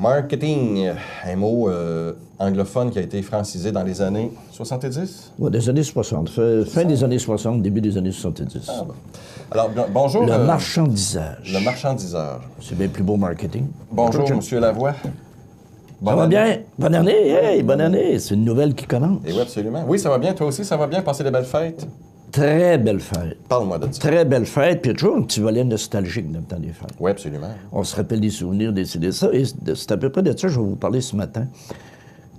Marketing, un mot anglophone qui a été francisé dans les années 70? Oui, des années 60. Fin des années 60, début des années 70. Ah, bon. Alors, bonjour. Le marchandisage. Le marchandiseur. C'est bien plus beau marketing. Bonjour, M. Lavoie. Ça va bien? Bonne année, hey, bonne année. C'est une nouvelle qui commence. Et oui, absolument. Oui, ça va bien. Toi aussi, ça va bien? Passer des belles fêtes? Très belle fête. Parle-moi de ça. Très belle fête, puis il y a toujours un petit volet nostalgique dans le temps des fêtes. Oui, absolument. On se rappelle des souvenirs, des ça, et c'est à peu près de ça que je vais vous parler ce matin.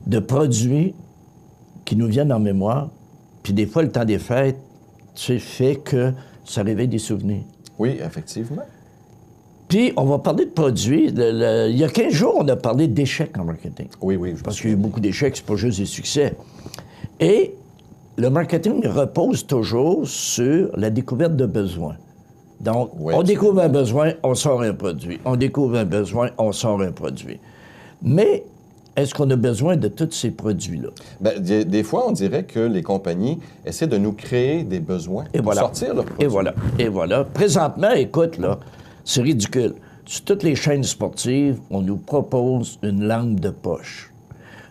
De produits qui nous viennent en mémoire, puis des fois, le temps des fêtes, tu sais, fait que ça réveille des souvenirs. Oui, effectivement. Puis, on va parler de produits. Il y a 15 jours, on a parlé d'échecs en marketing. Oui, oui. Parce qu'il y a eu beaucoup d'échecs, c'est pas juste des succès. Et le marketing repose toujours sur la découverte de besoins. Donc, oui, on découvre un besoin, on sort un produit. On découvre un besoin, on sort un produit. Mais est-ce qu'on a besoin de tous ces produits-là? Bien, des fois, on dirait que les compagnies essaient de nous créer des besoins pour sortir leurs produits. Et voilà. Présentement, écoute, là, c'est ridicule. Sur toutes les chaînes sportives, on nous propose une lampe de poche.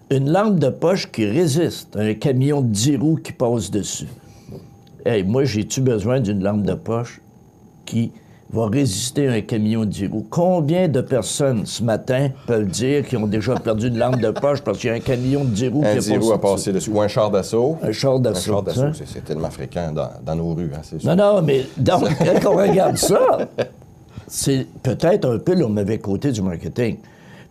Une lampe de poche qui résiste à un camion de 10 roues qui passe dessus. Hey, moi, j'ai-tu besoin d'une lampe de poche qui va résister à un camion de 10 roues? Combien de personnes, ce matin, peuvent dire qu'ils ont déjà perdu une lampe de poche parce qu'il y a un camion de 10 roues qui a passé dessus? Ou un char d'assaut. Un char d'assaut. Un char d'assaut, c'est tellement fréquent dans nos rues, hein, c'est sûr. Non, mais donc, quand on regarde ça, c'est peut-être un peu le mauvais côté du marketing.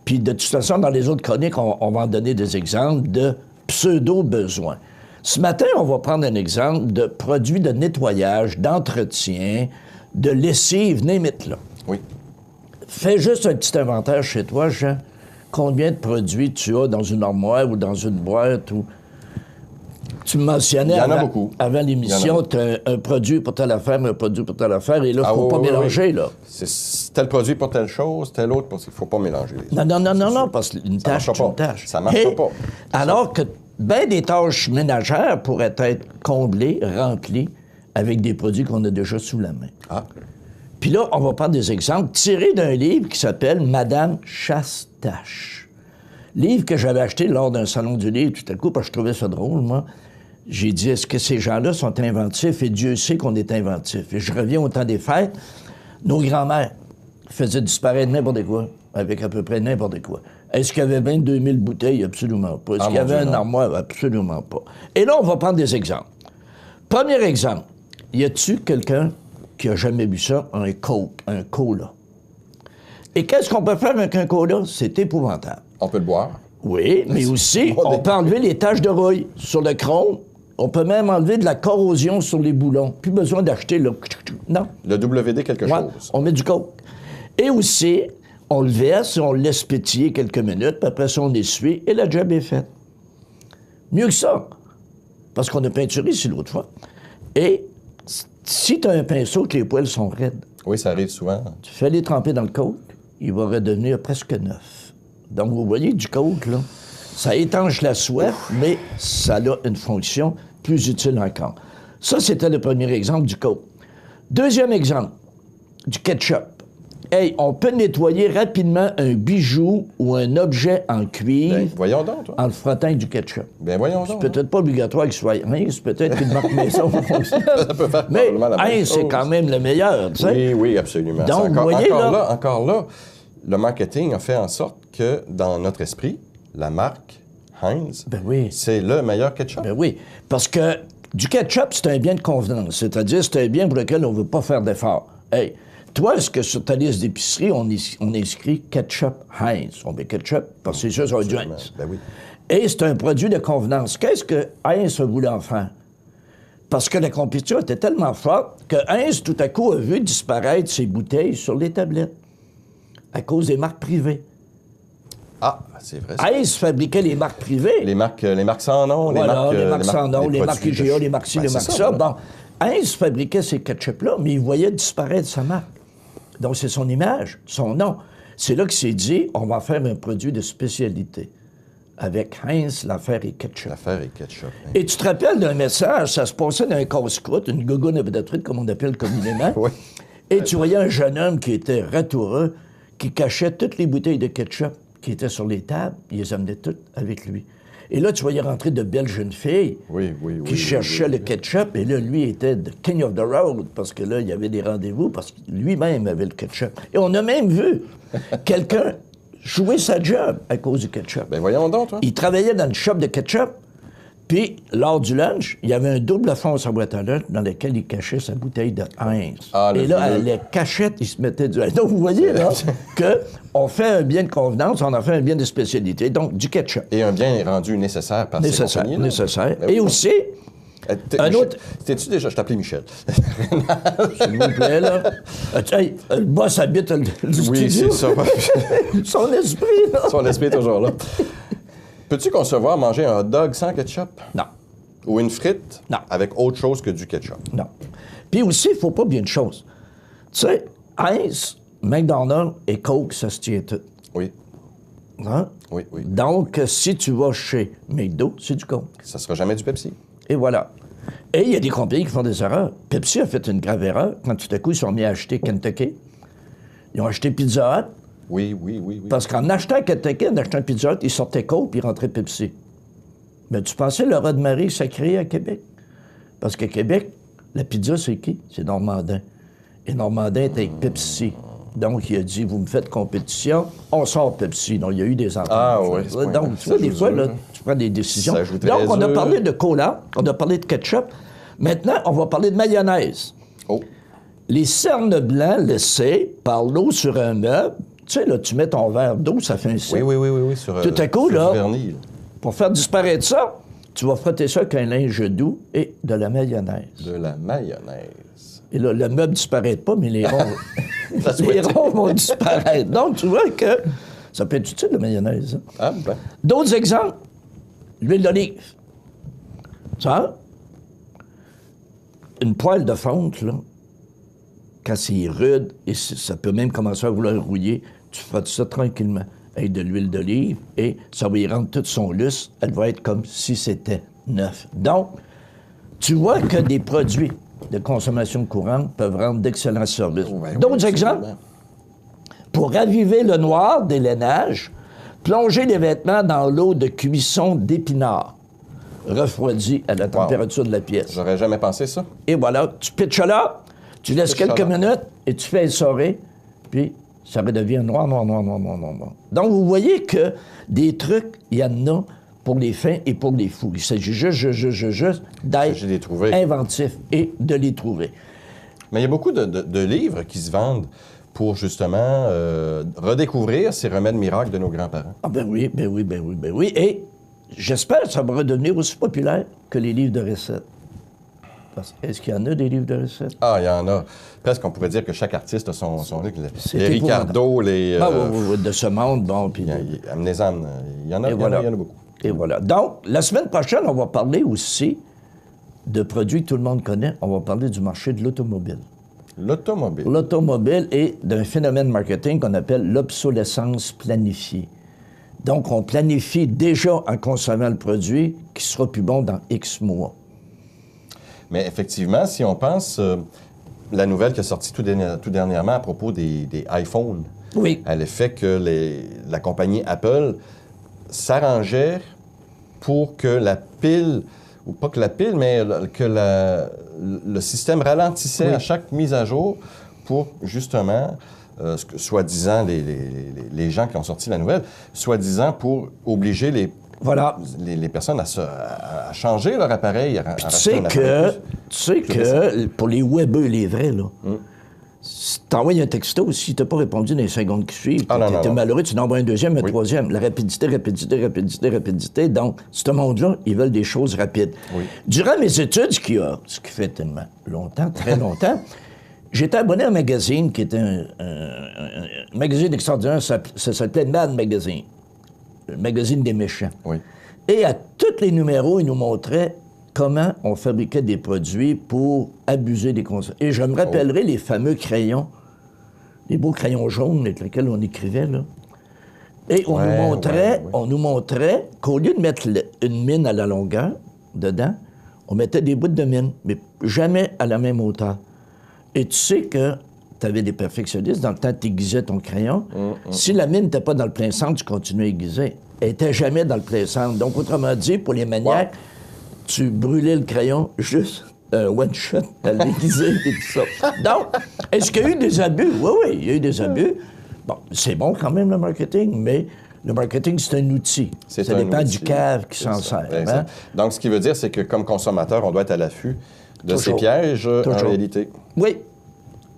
Puis, de toute façon, dans les autres chroniques, on va en donner des exemples de pseudo-besoins. Ce matin, on va prendre un exemple de produits de nettoyage, d'entretien, de lessive, name it, là. Oui. Fais juste un petit inventaire chez toi, Jean. Combien de produits tu as dans une armoire ou dans une boîte ou... Tu me mentionnais avant l'émission, tu as un produit pour telle affaire, un produit pour telle affaire, et là, il ne faut pas mélanger, là. C'est tel produit pour telle chose, tel autre, parce qu'il ne faut pas mélanger les Non, parce qu'une tâche, c'est une tâche. Ça ne marche pas. Alors que bien des tâches ménagères pourraient être comblées, remplies, avec des produits qu'on a déjà sous la main. Ah. Puis là, on va prendre des exemples tirés d'un livre qui s'appelle « Madame Chasse-Tache ». Livre que j'avais acheté lors d'un salon du livre, tout à coup, parce que je trouvais ça drôle, moi. J'ai dit, est-ce que ces gens-là sont inventifs? Et Dieu sait qu'on est inventifs. Et je reviens au temps des fêtes. Nos grands-mères faisaient disparaître n'importe quoi, avec à peu près n'importe quoi. Est-ce qu'il y avait 22 000 bouteilles? Absolument pas. Est-ce qu'il y avait un armoire? Absolument pas. Et là, on va prendre des exemples. Premier exemple. Y a-tu quelqu'un qui a jamais bu ça? Un Coke, un cola. Et qu'est-ce qu'on peut faire avec un cola? C'est épouvantable. On peut le boire. Oui, mais aussi, on peut enlever les taches de rouille sur le chrome. On peut même enlever de la corrosion sur les boulons. Plus besoin d'acheter le... Non. Le WD quelque chose. On met du coke. Et aussi, on le verse, on le laisse pétiller quelques minutes, puis après ça, on essuie, et la job est faite. Mieux que ça. Parce qu'on a peinturé ici l'autre fois. Et si tu as un pinceau que les poils sont raides... Oui, ça arrive souvent. Tu fais les tremper dans le coke, il va redevenir presque neuf. Donc, vous voyez, du coke, là, ça étanche la soif, mais ça a une fonction plus utile encore. Ça, c'était le premier exemple du coke. Deuxième exemple, du ketchup. Hey, on peut nettoyer rapidement un bijou ou un objet en cuivre voyons donc, toi. en le frottant avec du ketchup. Bien, voyons donc. C'est peut-être pas obligatoire qu'il soit Heinz, peut-être qu'une marque maison fonctionne. Ça peut faire mais la même Heinz, chose. c'est quand même le meilleur, tu sais. Oui, oui, absolument. Donc, vous voyez, encore là, le marketing a fait en sorte que, dans notre esprit, la marque Heinz, c'est le meilleur ketchup. Ben oui, parce que du ketchup, c'est un bien de convenance, c'est-à-dire c'est un bien pour lequel on ne veut pas faire d'efforts. Hey, toi, est-ce que sur ta liste d'épicerie, on inscrit ketchup Heinz? On met ketchup parce que c'est sûr, ça va du Heinz. Ben oui. Et c'est un produit de convenance. Qu'est-ce que Heinz a voulu en faire? Parce que la compétition était tellement forte que Heinz, tout à coup, a vu disparaître ses bouteilles sur les tablettes à cause des marques privées. Ah, c'est vrai. Heinz fabriquait les marques privées. Les marques sans nom, les marques sans nom, les marques IGA, les marques ci, les marques ça. Bon, Heinz fabriquait ces ketchup-là, mais il voyait disparaître sa marque. Donc, c'est son image, son nom. C'est là qu'il s'est dit, on va faire un produit de spécialité. Avec Heinz, l'affaire est ketchup. L'affaire est ketchup. Hein. Et tu te rappelles d'un message, ça se passait dans un casse-croûte, une gogoune à pédatorie, comme on appelle communément. Oui. Et tu voyais un jeune homme qui était ratoureux, qui cachait toutes les bouteilles de ketchup qui étaient sur les tables, il les amenait toutes avec lui. Et là, tu voyais rentrer de belles jeunes filles qui cherchaient le ketchup. Et là, lui était the king of the road parce que là, il y avait des rendez-vous parce que lui-même avait le ketchup. Et on a même vu quelqu'un jouer sa job à cause du ketchup. Ben voyons donc, toi. Il travaillait dans une shop de ketchup. Puis, lors du lunch, il y avait un double fond sur sa boîte à lunch dans lequel il cachait sa bouteille de Heinz. Et là, à la cachette, il se mettait du Heinz. Donc, vous voyez, là, qu'on fait un bien de convenance, on en fait un bien de spécialité, donc du ketchup. Et un bien rendu nécessaire par ces compagnies-là. Nécessaire. Ben, et aussi, un autre... T'es-tu déjà... Je t'appelais Michel. S'il vous plaît, là. Hey, le boss habite le studio. Oui, c'est ça. Son esprit, là. Son esprit est toujours là. Peux-tu concevoir manger un hot dog sans ketchup? Non. Ou une frite? Non. Avec autre chose que du ketchup? Non. Puis aussi, il ne faut pas oublier une chose. Tu sais, Heinz, McDonald's et Coke, ça se tient tout. Oui. Hein? Oui. Donc, si tu vas chez McDo, c'est du Coke. Ça sera jamais du Pepsi. Et voilà. Et il y a des compagnies qui font des erreurs. Pepsi a fait une grave erreur quand tout à coup, ils sont mis à acheter Kentucky. Ils ont acheté Pizza Hut. Oui. Parce qu'en achetant Kentucky, en achetant Pizza Hut, ils sortaient Coke puis ils rentraient Pepsi. Mais tu pensais le raz de marée ça créé à Québec? Parce qu'à Québec, la pizza, c'est qui? C'est Normandin. Et Normandin est avec Pepsi. Donc, il a dit, vous me faites compétition, on sort Pepsi. Donc, il y a eu des ententes. Ah oui. Donc, tu vois, des fois, là, tu prends des décisions. Donc, on a parlé de cola, on a parlé de ketchup. Maintenant, on va parler de mayonnaise. Oh. Les cernes blancs laissés par l'eau sur un meuble, tu sais, là, tu mets ton verre d'eau, ça fait un cercle. Oui. Sur, tout à coup, sur là, vernis. Pour faire disparaître ça, tu vas frotter ça avec un linge doux et de la mayonnaise. De la mayonnaise. Et là, le meuble ne disparaît pas, mais les ronds, les ronds vont disparaître. Donc, tu vois que ça peut être utile, la mayonnaise. Hein? Ah, ben. D'autres exemples, l'huile d'olive. Ça, une poêle de fonte, là, quand c'est rude, et ça peut même commencer à vouloir rouiller, tu frottes ça tranquillement avec de l'huile d'olive et ça va y rendre toute son lustre. Elle va être comme si c'était neuf. Donc, tu vois que des produits de consommation courante peuvent rendre d'excellents services. D'autres exemples? Pour raviver le noir des lainages, plonger les vêtements dans l'eau de cuisson d'épinards, refroidi à la température de la pièce. J'aurais jamais pensé ça. Et voilà, tu pitches là, tu laisses quelques minutes et tu fais essorer, puis ça redevient noir. Donc, vous voyez que des trucs, il y en a pour les fins et pour les fous. Il s'agit juste d'être inventif et de les trouver. Mais il y a beaucoup de livres qui se vendent pour, justement, redécouvrir ces remèdes miracles de nos grands-parents. Ah ben oui. Et j'espère que ça va redevenir aussi populaire que les livres de recettes. Est-ce qu'il y en a des livres de recettes? Ah, il y en a. Presque, on pourrait dire que chaque artiste a son livre. Les Ricardo, les... de ce monde, bon, puis... Amenez-en, il y en a beaucoup. Et voilà. Donc, la semaine prochaine, on va parler aussi de produits que tout le monde connaît. On va parler du marché de l'automobile. L'automobile et d'un phénomène marketing qu'on appelle l'obsolescence planifiée. Donc, on planifie déjà en consommant le produit qui sera plus bon dans X mois. Mais effectivement, si on pense, la nouvelle qui est sortie tout dernièrement à propos des iPhones, elle a fait que la compagnie Apple s'arrangeait pour que la pile, ou pas que la pile, mais que le système ralentissait à chaque mise à jour pour, justement, soi-disant, les gens qui ont sorti la nouvelle, soi-disant pour obliger les personnes à changer leur appareil, à racheter un appareil. Tu sais que pour les webeux, les vrais, là, si t'envoies un texto, si t'as pas répondu dans les secondes qui suivent, t'es malheureux, tu n'envoies un deuxième, un troisième. La rapidité. Donc, ce monde-là, ils veulent des choses rapides. Oui. Durant mes études, ce qui fait tellement longtemps, très longtemps, j'étais abonné à un magazine qui était un magazine extraordinaire, ça s'appelait Mad Magazine. Le magazine des méchants. Oui. Et à tous les numéros, il nous montrait comment on fabriquait des produits pour abuser des consommateurs. Et je me rappellerai les fameux crayons, les beaux crayons jaunes avec lesquels on écrivait, là. Et on nous montrait qu'au lieu de mettre une mine à la longueur dedans, on mettait des bouts de mine, mais jamais à la même hauteur. Et tu sais que tu avais des perfectionnistes. Dans le temps, tu aiguisais ton crayon. Si la mine n'était pas dans le plein centre, tu continuais à aiguiser. Elle n'était jamais dans le plein centre. Donc, autrement dit, pour les maniaques, tu brûlais le crayon juste one shot à l'aiguiser et tout ça. Donc, est-ce qu'il y a eu des abus? Oui, il y a eu des abus. Bon, c'est bon quand même, le marketing, mais le marketing, c'est un outil. Ça dépend du cave qui s'en sert. Hein? Donc, ce qui veut dire, c'est que comme consommateur, on doit être à l'affût de ces pièges en réalité. Oui.